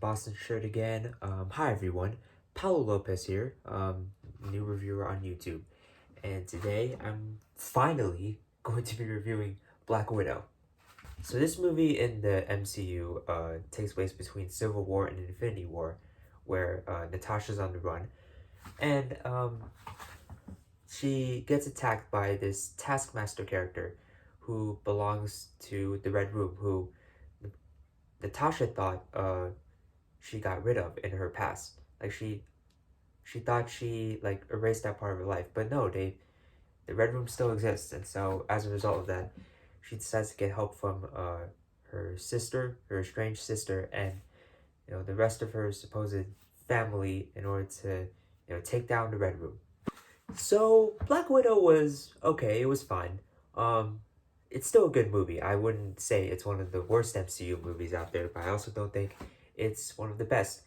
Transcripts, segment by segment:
Boston Shirt again. Hi everyone, Paulo Lopez here, new reviewer on YouTube, and today I'm finally going to be reviewing Black Widow. So this movie in the MCU takes place between Civil War and Infinity War, where Natasha's on the run, and she gets attacked by this Taskmaster character who belongs to the Red Room, who Natasha thought she got rid of in her past. Like she thought she like erased that part of her life, but no, the Red Room still exists, and so as a result of that, she decides to get help from her sister, her estranged sister, and the rest of her supposed family in order to take down the Red Room. So Black Widow was okay. It was fine. Um, it's still a good movie. I wouldn't say it's one of the worst MCU movies out there, but I also don't think it's one of the best.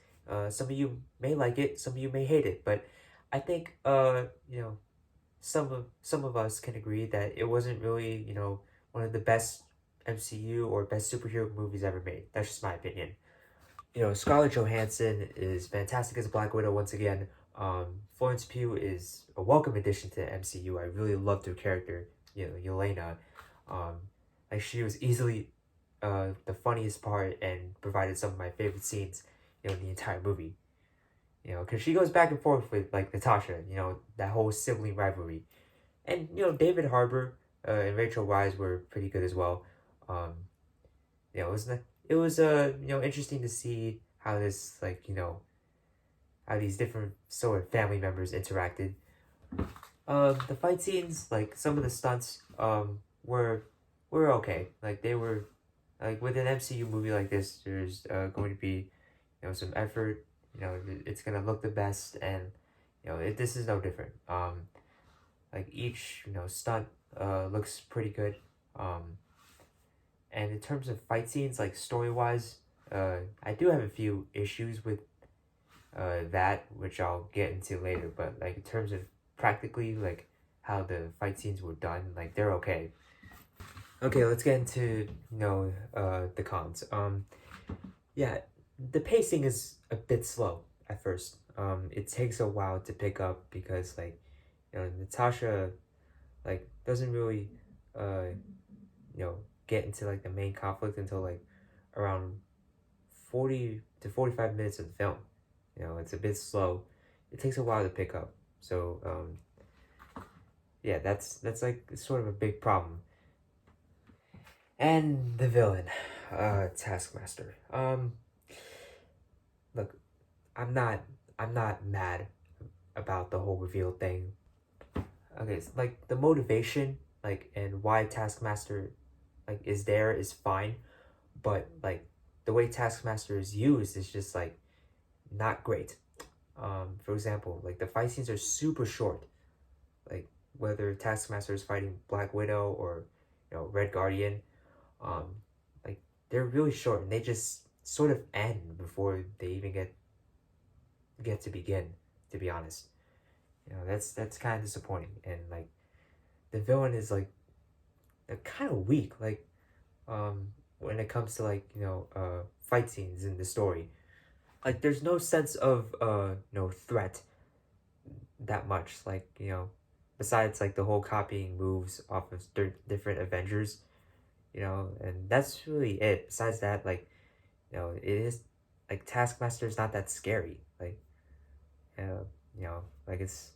Some of you may like it, some of you may hate it, but I think some of us can agree that it wasn't really one of the best MCU or best superhero movies ever made. That's just my opinion. Scarlett Johansson is fantastic as Black Widow once again. Florence Pugh is a welcome addition to the MCU. I really loved her character, Yelena. Um, like she was easily the funniest part and provided some of my favorite scenes, in the entire movie. Because she goes back and forth with like Natasha, that whole sibling rivalry, and David Harbour and Rachel Weisz were pretty good as well. Um, it was interesting to see how this how these different sort of family members interacted. The fight scenes, like some of the stunts, were okay. Like they were, like with an MCU movie like this, there's going to be, some effort. It's gonna look the best, and this is no different. Like each stunt looks pretty good. And in terms of fight scenes, like story wise, I do have a few issues with that, which I'll get into later. But like in terms of practically like how the fight scenes were done, like they're okay. Okay, let's get into the cons. Yeah, the pacing is a bit slow at first. It takes a while to pick up because Natasha like doesn't really get into like the main conflict until like around 40 to 45 minutes of the film. It's a bit slow. It takes a while to pick up. So yeah, that's like sort of a big problem. And the villain, Taskmaster. Look, I'm not mad about the whole reveal thing. Okay, so, like the motivation, like and why Taskmaster like is there is fine, but like the way Taskmaster is used is just like not great. For example, like the fight scenes are super short. Like whether Taskmaster is fighting Black Widow or Red Guardian, um, like they're really short and they just sort of end before they even get to begin. To be honest, that's kind of disappointing. And like the villain is like kind of weak. Like when it comes to like fight scenes in the story, like there's no sense of threat that much. Like besides like the whole copying moves off of different Avengers, and that's really it. Besides that, like it is like Taskmaster is not that scary. Like like it's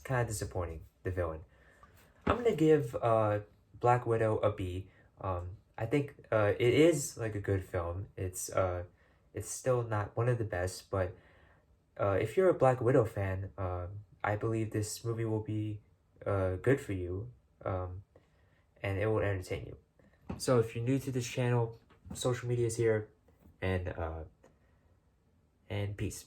kind of disappointing, the villain. I'm gonna give Black Widow a B. I think it is like a good film. It's still not one of the best, but if you're a Black Widow fan, I believe this movie will be good for you, and it will entertain you. So if you're new to this channel, social media is here, and peace.